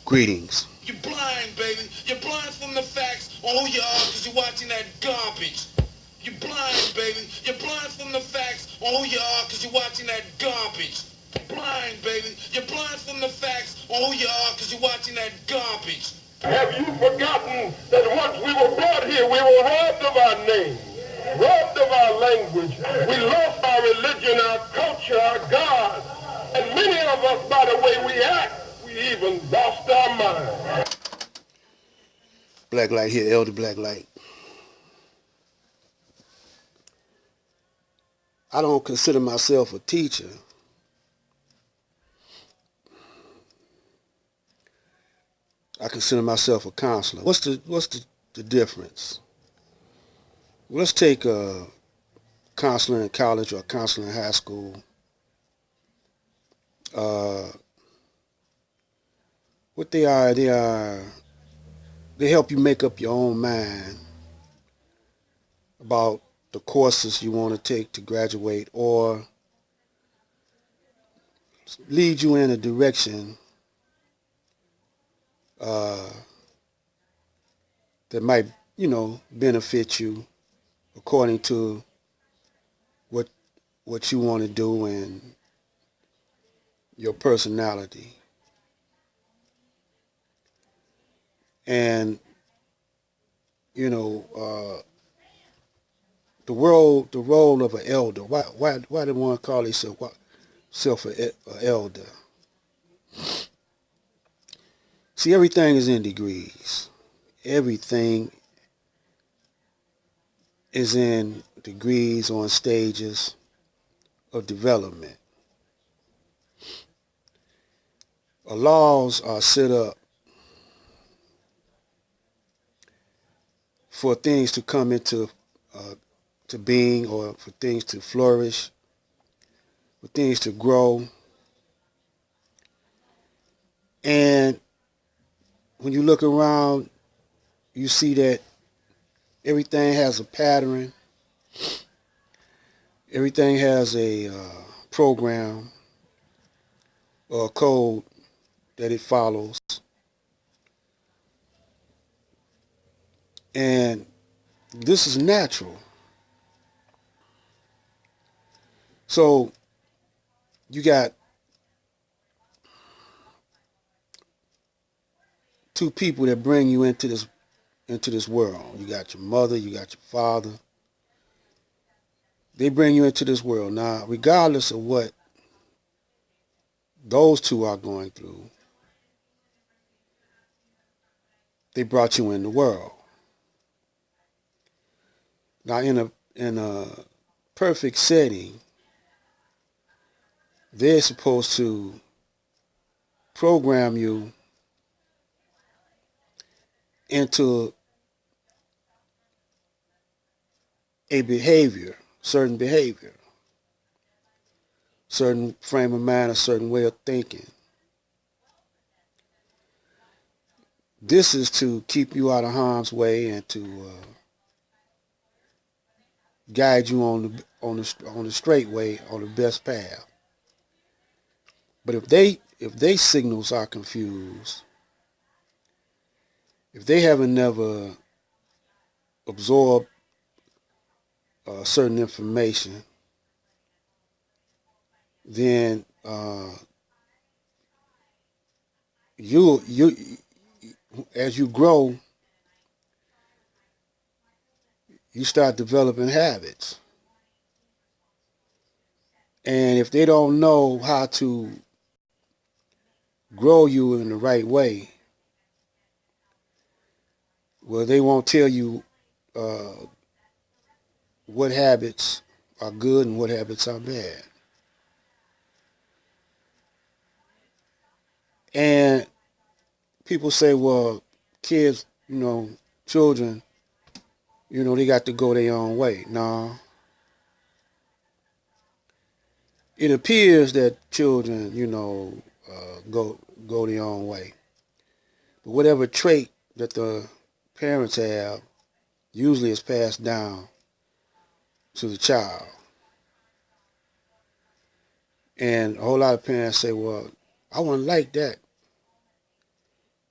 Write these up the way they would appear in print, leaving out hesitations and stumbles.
Greetings. You're blind, baby. You're blind from the facts on who you are because you're watching that garbage. You're blind, baby. You're blind from the facts on who you are because you're watching that garbage. Blind, baby. You're blind from the facts on who you are because you're watching that garbage. Have you forgotten that once we were brought here, we were robbed of our name, robbed of our language. We lost our religion, our culture, our God. And many of us, by the way we act, we even lost our mind. Black Light here, Elder Black Light. I don't consider myself a teacher. I consider myself a counselor. What's the difference? Well, let's take a counselor in college or a counselor in high school. What they help you make up your own mind about the courses you want to take to graduate, or lead you in a direction that might, benefit you according to what you want to do and your personality. And the role of an elder. Why do one call himself an elder? See, everything is in degrees. Everything is in degrees or in stages of development. Laws are set up for things to come into to being, or for things to flourish, for things to grow. And when you look around, you see that everything has a pattern. Everything has a program or a code that it follows. And this is natural. So you got two people that bring you into this world. You got your mother, you got your father. They bring you into this world. Now, regardless of what those two are going through, they brought you in the world. Now, in a perfect setting, they're supposed to program you into a certain behavior, certain frame of mind, a certain way of thinking. This is to keep you out of harm's way and to guide you on the straight way, on the best path. But if they signals are confused, if they haven't never absorbed certain information, then you as you grow, you start developing habits. And if they don't know how to grow you in the right way, well, they won't tell you what habits are good and what habits are bad. And people say, well, kids, children, they got to go their own way. No. It appears that children, go their own way. But whatever trait that the parents have usually is passed down to the child. And a whole lot of parents say, well, I wouldn't like that.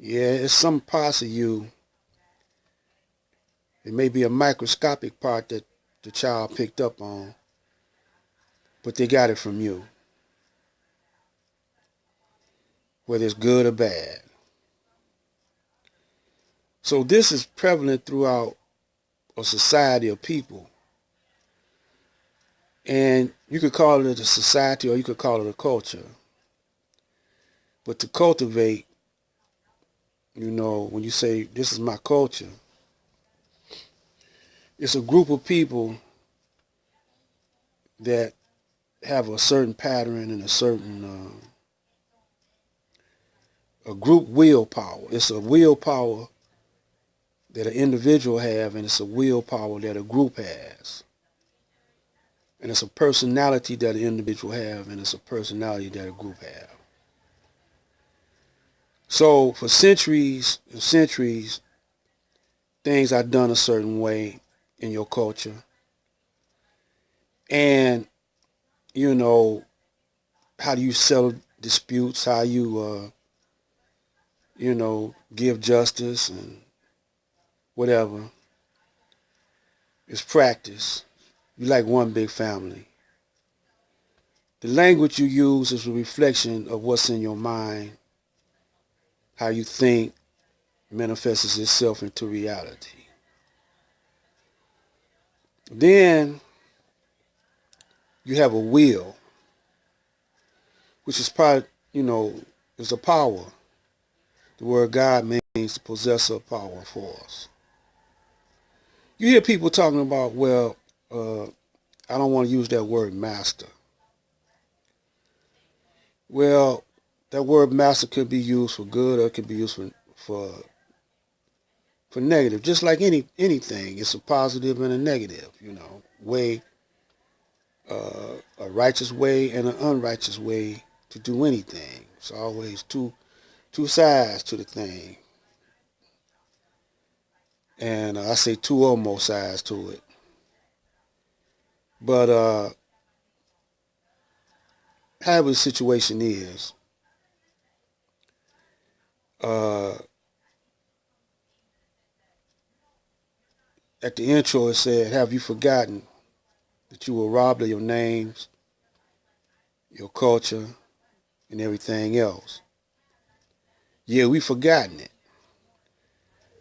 Yeah, it's some parts of you. It may be a microscopic part that the child picked up on, but they got it from you, whether it's good or bad. So this is prevalent throughout a society of people. And you could call it a society or you could call it a culture. But to cultivate, when you say this is my culture, it's a group of people that have a certain pattern and a certain a group willpower. It's a willpower that an individual have, and it's a willpower that a group has. And it's a personality that an individual have, and it's a personality that a group have. So for centuries and centuries, things are done a certain way in your culture. And, how do you settle disputes, how you, give justice and whatever. It's practice. You like one big family. The language you use is a reflection of what's in your mind, how you think manifests itself into reality. Then you have a will, which is part, is a power. The word God means the possessor of power for us. You hear people talking about, well, I don't want to use that word master. Well, that word master could be used for good or it could be used for negative. Just like anything, it's a positive and a negative, way, a righteous way and an unrighteous way to do anything. It's always two sides to the thing. And I say two or more sides to it. But however the situation is, at the intro it said, have you forgotten that you were robbed of your names, your culture, and everything else? Yeah, we've forgotten it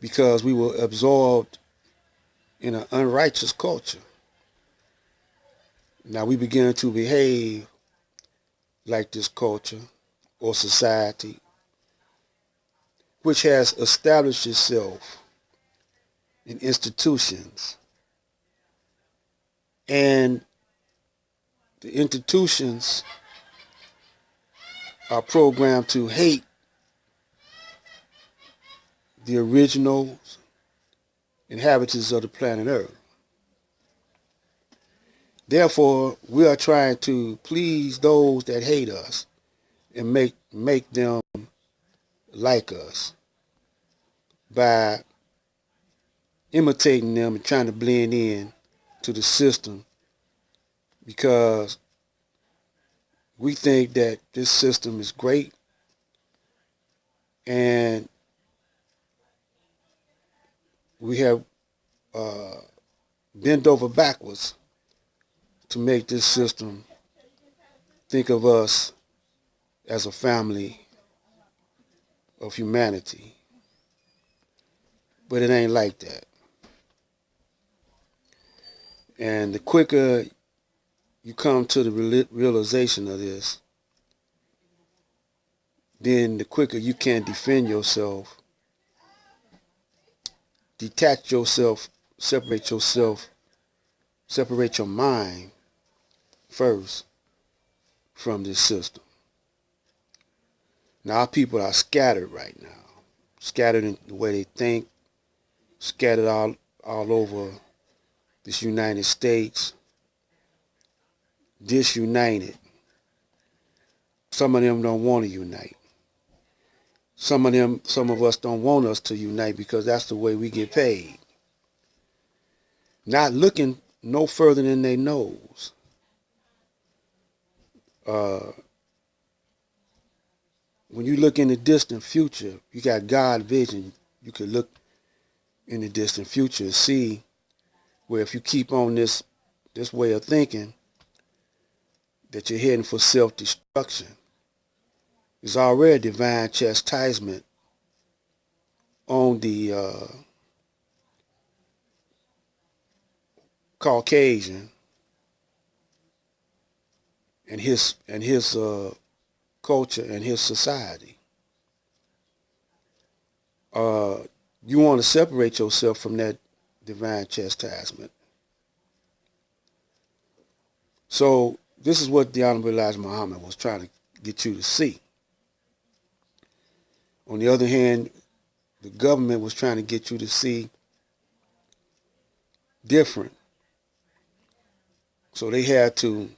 because we were absorbed in an unrighteous culture. Now we begin to behave like this culture or society, which has established itself in institutions. And the institutions are programmed to hate the original inhabitants of the planet Earth. Therefore, we are trying to please those that hate us and make them like us by imitating them and trying to blend in to the system because we think that this system is great and we have bent over backwards to make this system think of us as a family of humanity. But it ain't like that. And the quicker you come to the realization of this, then the quicker you can defend yourself, detach yourself, separate your mind first from this system. Now our people are scattered right now, scattered in the way they think, scattered all over this United States, disunited. Some of them don't want to unite. Some of us don't want us to unite because that's the way we get paid. Not looking no further than their nose. when you look in the distant future, you got God vision. You could look in the distant future and see where if you keep on this way of thinking, that you're heading for self-destruction. There's already divine chastisement on the Caucasian and his culture and his society. You want to separate yourself from that divine chastisement. So this is what the Honorable Elijah Muhammad was trying to get you to see. On the other hand, the government was trying to get you to see different. So they had to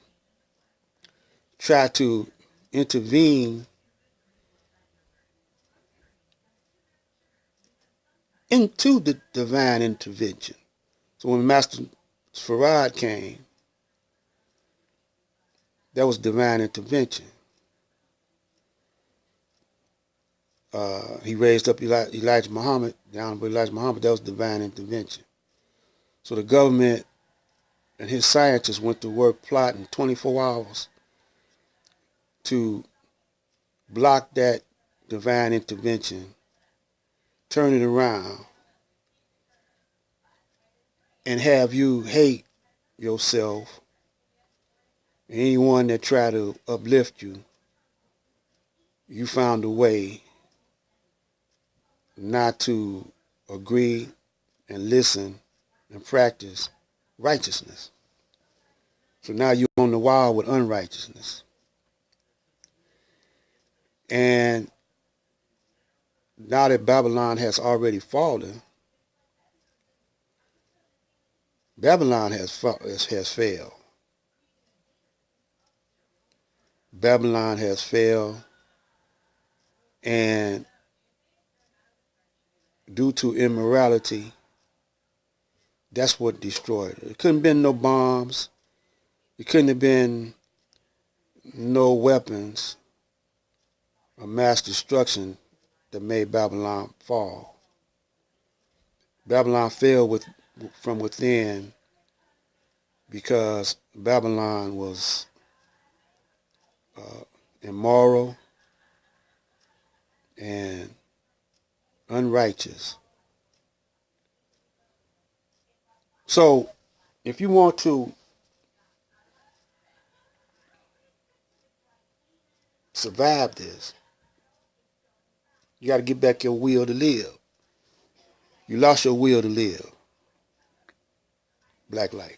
try to intervene into the divine intervention. So when Master Farad came, that was divine intervention. He raised up Elijah Muhammad, the Honorable Elijah Muhammad, that was divine intervention. So the government and his scientists went to work plotting 24 hours to block that divine intervention, turn it around, and have you hate yourself and anyone that try to uplift you. You found a way not to agree and listen and practice righteousness. So now you're on the wall with unrighteousness. And now that Babylon has already fallen, Babylon has failed. Babylon has failed, and due to immorality, that's what destroyed it. It couldn't have been no bombs. It couldn't have been no weapons of mass destruction that made Babylon fall. Babylon fell from within because Babylon was immoral and unrighteous. So if you want to survive this, you got to get back your will to live. You lost your will to live. Black light.